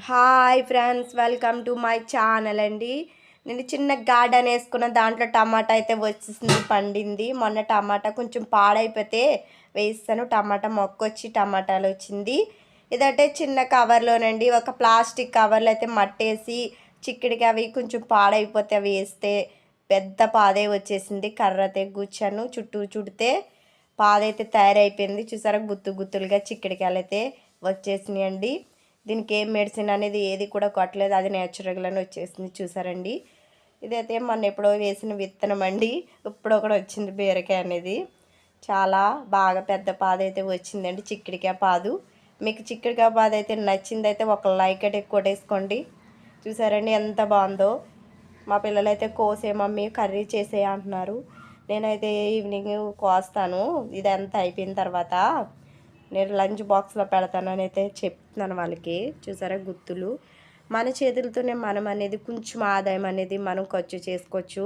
Hi friends, welcome to my channel అండి. నేను చిన్న గార్డెన్ వేసుకున్న దాంట్లో టమాటా అయితే వచ్చేసింది, పండింది. మొన్న టమాటా కొంచెం పాడైపోతే వేస్తాను, టమాటా మొక్క వచ్చి టమాటాలు వచ్చింది. ఇదంటే చిన్న కవర్లోనండి, ఒక ప్లాస్టిక్ కవర్లో అయితే మట్టేసి చిక్కుడికి అవి కొంచెం పాడైపోతే అవి వేస్తే పెద్ద పాదే వచ్చేసింది. కర్రతే కూర్చాను, చుట్టూ చుడితే పాదైతే తయారైపోయింది. చూసారా, గుత్తు గుత్తులుగా చిక్కుడికాయలు అయితే వచ్చేసినాయి అండి. దీనికి ఏం మెడిసిన్ అనేది ఏది కూడా కొట్టలేదు, అది నేచురల్గానే వచ్చేసింది. చూసారండి, ఇదైతే మొన్న ఎప్పుడో వేసిన విత్తనం అండి. ఇప్పుడు ఒకటి వచ్చింది బీరకాయ అనేది. చాలా బాగా పెద్ద పాద అయితే వచ్చిందండి, చిక్కుడికాయ పాదు. మీకు చిక్కుడికాయ పాదు అయితే నచ్చిందైతే ఒక లైక్ అయితే కొట్టేసుకోండి. చూసారండి ఎంత బాగుందో. మా పిల్లలైతే కోసే మమ్మీ కర్రీ చేసే అంటున్నారు. నేనైతే ఈవినింగ్ కోస్తాను, ఇదంతా అయిపోయిన తర్వాత నేను లంచ్ బాక్స్లో పెడతానని అయితే చెప్తున్నాను వాళ్ళకి. చూసారా గుత్తులు. మన చేతులతోనే మనం అనేది కొంచెం ఆదాయం అనేది మనం ఖర్చు చేసుకోవచ్చు.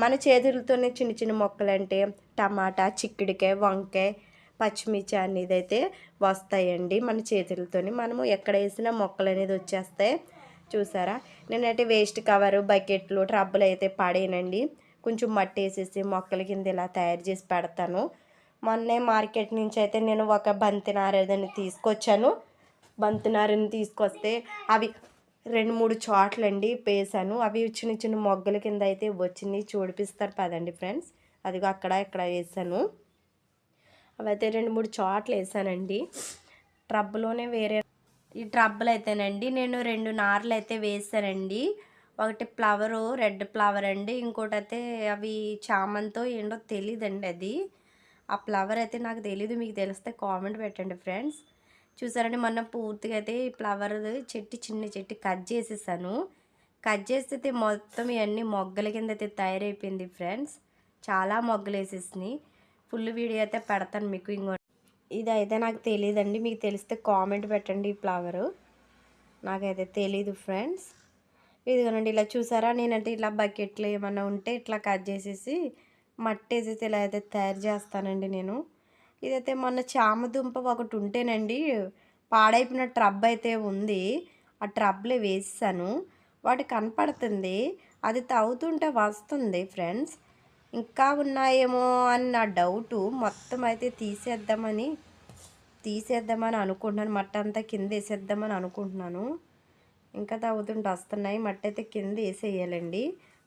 మన చేతులతోనే చిన్న చిన్న మొక్కలు అంటే టమాటా, చిక్కుడికాయ, వంకాయ, పచ్చిమిర్చి అనేది అయితే వస్తాయండి. మన చేతులతోని మనము ఎక్కడ వేసినా మొక్కలు అనేది వచ్చేస్తాయి. చూసారా, నేనైతే వేస్ట్ కవరు, బకెట్లు, ట్రబ్బులు అయితే పడేనండి. కొంచెం మట్టి వేసేసి మొక్కల కింద ఇలా తయారు చేసి పెడతాను. మొన్నే మార్కెట్ నుంచి అయితే నేను ఒక బంతినారని తీసుకొచ్చాను. బంతినారని తీసుకొస్తే అవి 2-3 చోట్లండి వేసాను. అవి చిన్న చిన్న మొగ్గల కింద అయితే వచ్చింది. చూడిపిస్తారు పదండి ఫ్రెండ్స్. అదిగో అక్కడ ఇక్కడ వేసాను. అవి అయితే 2-3 చోట్ల వేసానండి. ట్రబ్బులోనే వేరే ఈ ట్రబ్బులు అయితేనండి నేను 2 నార్లు అయితే వేసానండి. ఒకటి ఫ్లవరు, రెడ్ ఫ్లవర్ అండి. ఇంకోటి అయితే అవి చామంతో ఏంటో తెలియదండి అది. ఆ ఫ్లవర్ అయితే నాకు తెలీదు, మీకు తెలిస్తే కామెంట్ పెట్టండి ఫ్రెండ్స్. చూసారండి, మొన్న పూర్తిగా అయితే ఈ ఫ్లవర్ చెట్టు, చిన్న చెట్టు కట్ చేసేసాను. కట్ చేస్తే మొత్తం ఇవన్నీ మొగ్గల కింద అయితే తయారైపోయింది ఫ్రెండ్స్. చాలా మొగ్గలు వేసేసినాయి. ఫుల్ వీడియో అయితే పెడతాను మీకు. ఇదైతే నాకు తెలియదండి, మీకు తెలిస్తే కామెంట్ పెట్టండి. ఈ ఫ్లవరు నాకైతే తెలీదు ఫ్రెండ్స్. ఇదిగోనండి, ఇలా చూసారా, నేనంటే ఇలా బకెట్లు ఏమన్నా ఉంటే ఇట్లా కట్ చేసేసి మట్టి వేసేసి ఇలా అయితే తయారు చేస్తానండి నేను. ఇదైతే మొన్న చామదుంప ఒకటి ఉంటేనండి, పాడైపోయిన ట్రబ్ అయితే ఉంది. ఆ ట్రబ్లో వేసాను, వాటి కనపడుతుంది. అది తవ్వుతుంటే వస్తుంది ఫ్రెండ్స్. ఇంకా ఉన్నాయేమో అని నా డౌటు. మొత్తం అయితే తీసేద్దామని అనుకుంటున్నాను. మట్టి అంతా కింద వేసేద్దామని అనుకుంటున్నాను. ఇంకా తవ్వుతుంటే వస్తున్నాయి. మట్టి అయితే కింద వేసేయాలండి.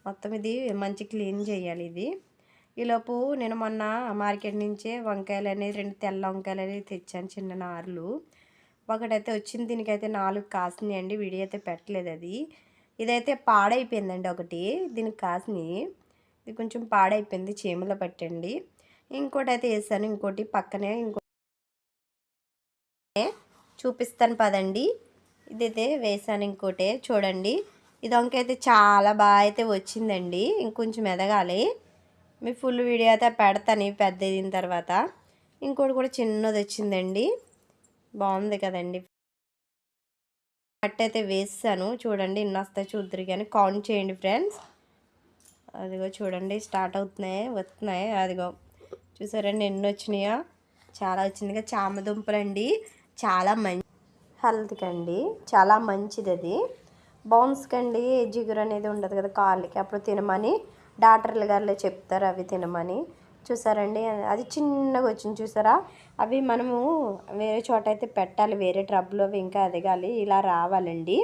మొత్తం ఇది మంచి క్లీన్ చేయాలి ఇది. ఈలోపు నేను మొన్న మార్కెట్ నుంచే వంకాయలు అనేది 2 తెల్ల వంకాయలు అనేది తెచ్చాను, చిన్న నార్లు. ఒకటైతే వచ్చింది, దీనికైతే 4 కాసినాయి అండి. వీడియో అయితే పెట్టలేదు అది. ఇదైతే పాడైపోయిందండి ఒకటి, దీనికి కాసినాయి. ఇది కొంచెం పాడైపోయింది, చీమలో పట్టండి. ఇంకోటి అయితే వేసాను, ఇంకోటి పక్కనే చూపిస్తాను పదండి. ఇదైతే వేసాను ఇంకోటి చూడండి. ఇది వంకాయ అయితే చాలా బాగా అయితే వచ్చిందండి. ఇంకొంచెం ఎదగాలి. మీ ఫుల్ వీడియో అయితే పెడతాను పెద్ద అయిన తర్వాత. ఇంకోటి కూడా చిన్నది వచ్చిందండి, బాగుంది కదండి. మట్టి అయితే వేసాను చూడండి, ఇన్ని వస్తాయి చూద్దరు కానీ కౌంట్ చేయండి ఫ్రెండ్స్. అదిగో చూడండి, స్టార్ట్ వస్తున్నాయి. అదిగో చూసారండి ఎన్ని వచ్చినాయో, చాలా వచ్చిందిగా. చామదుంపలండి చాలా హెల్త్కి అండి చాలా మంచిది అది. బౌన్స్కి అండి జిగురు అనేది ఉండదు కదా కాళ్ళకి, అప్పుడు తినమని డాక్టర్లు గారులే చెప్తారు అవి తినమని. చూసారండి, అది చిన్నగా వచ్చింది చూసారా. అవి మనము వేరే చోట అయితే పెట్టాలి, వేరే ట్రబ్లో అవి ఇంకా ఎదగాలి, ఇలా రావాలండి.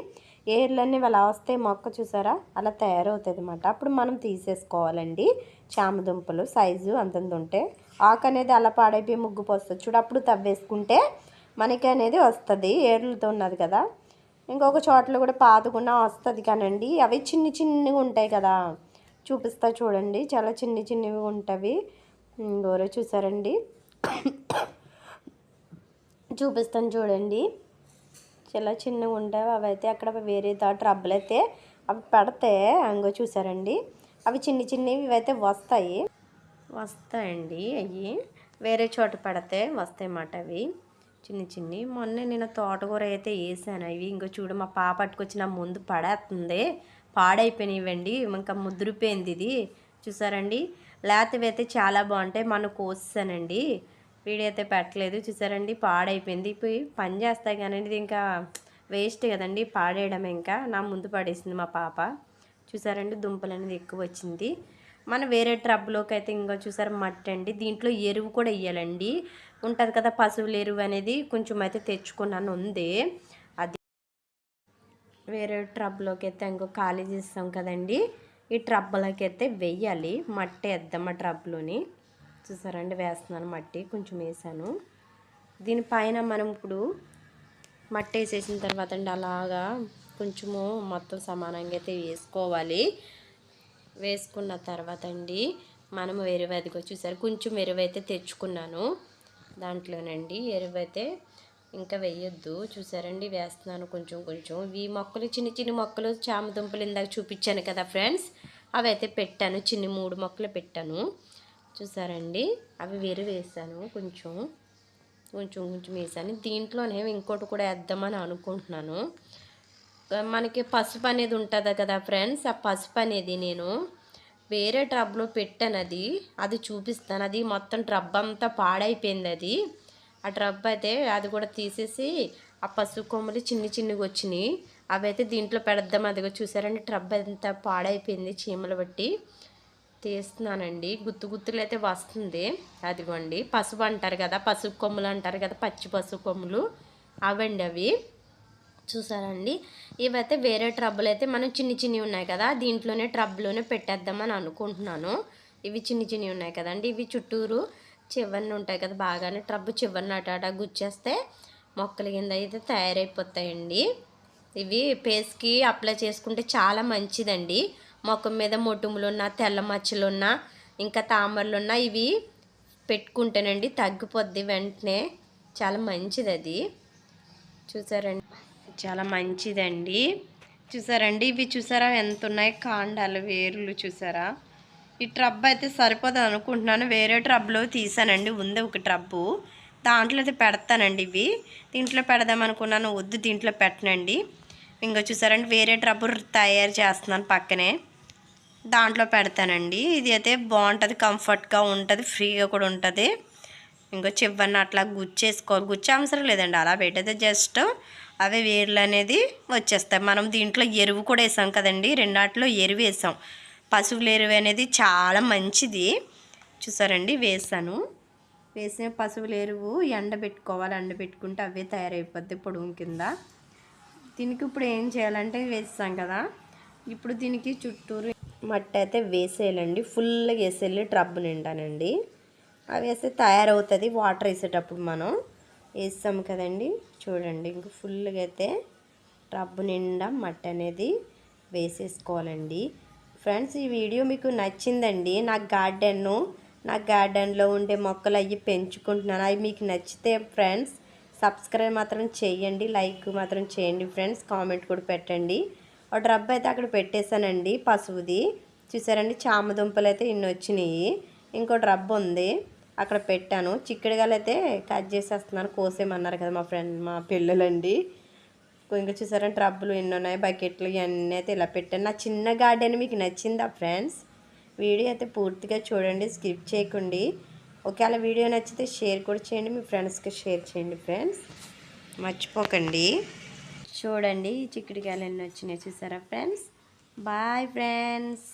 ఏర్లన్నీ అలా వస్తే మొక్క చూసారా అలా తయారవుతుంది అన్నమాట. అప్పుడు మనం తీసేసుకోవాలండి. చామదుంపలు సైజు అంతంత ఉంటే ఆకు అనేది అలా పాడైపోయి ముగ్గు పోస్తుంది చూడు, అప్పుడు తవ్వేసుకుంటే మనకి అనేది వస్తుంది. ఏర్లతో ఉన్నది కదా, ఇంకొక చోట్ల కూడా పాతుకున్నా వస్తుంది కానండి. అవి చిన్నగా ఉంటాయి కదా, చూపిస్తా చూడండి. చాలా చిన్నవి ఉంటాయి. గోరే చూసారండి, చూపిస్తాను చూడండి. చాలా చిన్నగా ఉంటాయి అవి అయితే. అక్కడ వేరే ట్రబ్బులు అయితే అవి పెడితే అంగో చూసారండి, అవి చిన్నవి ఇవైతే వస్తాయండి. అవి వేరే చోట పెడితే వస్తాయి అన్నమాట. అవి చిన్ని మొన్న నేను తోటకూర అయితే వేసాను. అవి ఇంకో చూడు, మా పాప పట్టుకొచ్చి నా ముందు పడేస్తుంది. పాడైపోయినవండి, ఇంకా ముదిరిపోయింది ఇది. చూసారండి, లేతవి అయితే చాలా బాగుంటాయి. మనం కోసానండి, వీడియో అయితే పెట్టలేదు. చూసారండి, పాడైపోయింది. ఇప్పుడు పని చేస్తాయి కానీ ఇది ఇంకా వేస్ట్ కదండి, పాడేయడం. ఇంకా నా ముందు పడేసింది మా పాప. చూసారండి దుంపలు అనేది ఎక్కువ వచ్చింది. మనం వేరే ట్రబ్లోకి అయితే ఇంకా చూసారు మట్టి అండి. దీంట్లో ఎరువు కూడా వేయాలండి, ఉంటుంది కదా పశువుల ఎరువు అనేది కొంచెం అయితే తెచ్చుకున్నాను ఉంది. అది వేరే ట్రబ్లోకి అయితే ఇంకో ఖాళీ చేస్తాం కదండి, ఈ ట్రబ్బలోకి అయితే వెయ్యాలి. మట్టి వేద్దాం ఆ ట్రబ్లోని. చూసారండి వేస్తున్నాను, మట్టి కొంచెం వేసాను. దీనిపైన మనం ఇప్పుడు మట్టి వేసేసిన తర్వాత అండి అలాగా కొంచెము మొత్తం సమానంగా అయితే వేసుకోవాలి. వేసుకున్న తర్వాత అండి మనము ఎరువు అదిగో చూసారు కొంచెం ఎరువు అయితే తెచ్చుకున్నాను దాంట్లోనండి. ఎరువు అయితే ఇంకా వేయొద్దు. చూసారండి వేస్తున్నాను కొంచెం కొంచెం. ఈ మొక్కలు చిన్న చిన్న మొక్కలు చామదుంపలు ఇందాక చూపించాను కదా ఫ్రెండ్స్, అవి అయితే పెట్టాను. చిన్న 3 మొక్కలు పెట్టాను. చూసారండి అవి వేసాను కొంచెం కొంచెం కొంచెం వేసాను. దీంట్లోనే ఇంకోటి కూడా వేద్దామని అనుకుంటున్నాను. మనకి పసుపు అనేది ఉంటుంది కదా ఫ్రెండ్స్, ఆ పసుపు అనేది నేను వేరే ట్రబ్లో పెట్టాను. అది చూపిస్తాను. అది మొత్తం ట్రబ్ అంతా పాడైపోయింది. అది ఆ ట్రబ్ అయితే అది కూడా తీసేసి ఆ పసుపు కొమ్మలు చిన్ని చిన్నగా వచ్చినాయి, అవి అయితే దీంట్లో పెడదాం. అదిగో చూసారండి ట్రబ్ అంతా పాడైపోయింది, చీమలు బట్టి తీస్తున్నానండి. గుత్తు గుత్తులు అయితే వస్తుంది. అదిగోండి పసుపు అంటారు కదా, పసుపు కొమ్ములు అంటారు కదా, పచ్చి పసుపు కొమ్ములు అవండి అవి. చూసారండి ఇవైతే వేరే ట్రబ్బులు అయితే మనం చిన్ని చిన్ని ఉన్నాయి కదా దీంట్లోనే ట్రబ్లోనే పెట్టేద్దామని అనుకుంటున్నాను. ఇవి చిన్ని చిన్ని ఉన్నాయి కదండి, ఇవి చుట్టూరు చివరిని ఉంటాయి కదా, బాగానే ట్రబ్బు చివరిని అటాట గుచ్చేస్తే మొక్కల కింద అయితే తయారైపోతాయండి. ఇవి ఫేస్కి అప్లై చేసుకుంటే చాలా మంచిదండి. మొఖం మీద మొటిములున్నా, తెల్ల మచ్చలున్నా, ఇంకా తామరలున్నా ఇవి పెట్టుకుంటేనండి తగ్గిపోద్ది వెంటనే. చాలా మంచిది అది. చూసారండి చాలా మంచిదండి. చూసారండి ఇవి చూసారా ఎంత ఉన్నాయి కాండాలు, వేర్లు చూసారా. ఈ ట్రబ్ అయితే సరిపోదు అనుకుంటున్నాను. వేరే ట్రబ్లో తీసానండి, ఉంది ఒక ట్రబ్బు, దాంట్లో అయితే పెడతానండి. ఇవి దీంట్లో పెడదాం అనుకున్నాను, వద్దు దీంట్లో పెట్టనండి. ఇంకా చూసారండి వేరే ట్రబ్బు తయారు చేస్తున్నాను పక్కనే, దాంట్లో పెడతానండి. ఇది అయితే బాగుంటుంది, కంఫర్ట్గా ఉంటుంది, ఫ్రీగా కూడా ఉంటుంది. ఇంకో చివరిని అట్లా గుచ్చేసుకోవాలి, గుచ్చే అవసరం లేదండి, అలా పెట్టేది జస్ట్ అవే వేర్లు అనేది వచ్చేస్తాయి. మనం దీంట్లో ఎరువు కూడా వేసాం కదండి, రెండాట్లో ఎరువు వేసాం. పశువుల ఎరువు అనేది చాలా మంచిది. చూసారండి వేసాను. వేసిన పశువుల ఎరువు ఎండబెట్టుకోవాలి, ఎండబెట్టుకుంటే అవే తయారైపోద్ది పొడుగు కింద. దీనికి ఇప్పుడు ఏం చేయాలంటే వేస్తాం కదా, ఇప్పుడు దీనికి చుట్టూరు మట్టి అయితే వేసేయాలండి. ఫుల్గా వేసేయాలి ట్రబ్ నిండానండి. అవి వేస్తే తయారవుతుంది. వాటర్ వేసేటప్పుడు మనం వేస్తాం కదండి, చూడండి ఇంక ఫుల్గా అయితే ట్రబ్ నిండా మట్టి అనేది వేసేసుకోవాలండి. ఫ్రెండ్స్ ఈ వీడియో మీకు నచ్చిందండి. నా గార్డెన్లో ఉండే మొక్కలు అవి పెంచుకుంటున్నాను. అవి మీకు నచ్చితే ఫ్రెండ్స్ సబ్స్క్రైబ్ మాత్రం చేయండి, లైక్ మాత్రం చేయండి ఫ్రెండ్స్, కామెంట్ కూడా పెట్టండి. ఒక ట్రబ్ అయితే అక్కడ పెట్టేశానండి పశువుది. చూసారండి చామదుంపలు అయితే ఇన్ని వచ్చినాయి. ఇంకో ట్రబ్ ఉంది అక్కడ పెట్టాను. చిక్కుడుగాయలు అయితే కట్ చేసేస్తున్నాను, కోసేమన్నారు కదా మా పిల్లలండి. ఇంకా చూసారండి ట్రబ్బులు ఎన్ని ఉన్నాయి, బకెట్లు ఇవన్నీ అయితే ఇలా పెట్టాను. నా చిన్న గార్డెన్ మీకు నచ్చిందా ఫ్రెండ్స్? వీడియో అయితే పూర్తిగా చూడండి, స్కిప్ చేయకండి. ఒకవేళ వీడియో నచ్చితే షేర్ కూడా చేయండి, మీ ఫ్రెండ్స్కి షేర్ చేయండి ఫ్రెండ్స్, మర్చిపోకండి. చూడండి చిక్కుడుకాయలు ఎన్ని వచ్చినాయి చూసారా ఫ్రెండ్స్. Bye friends.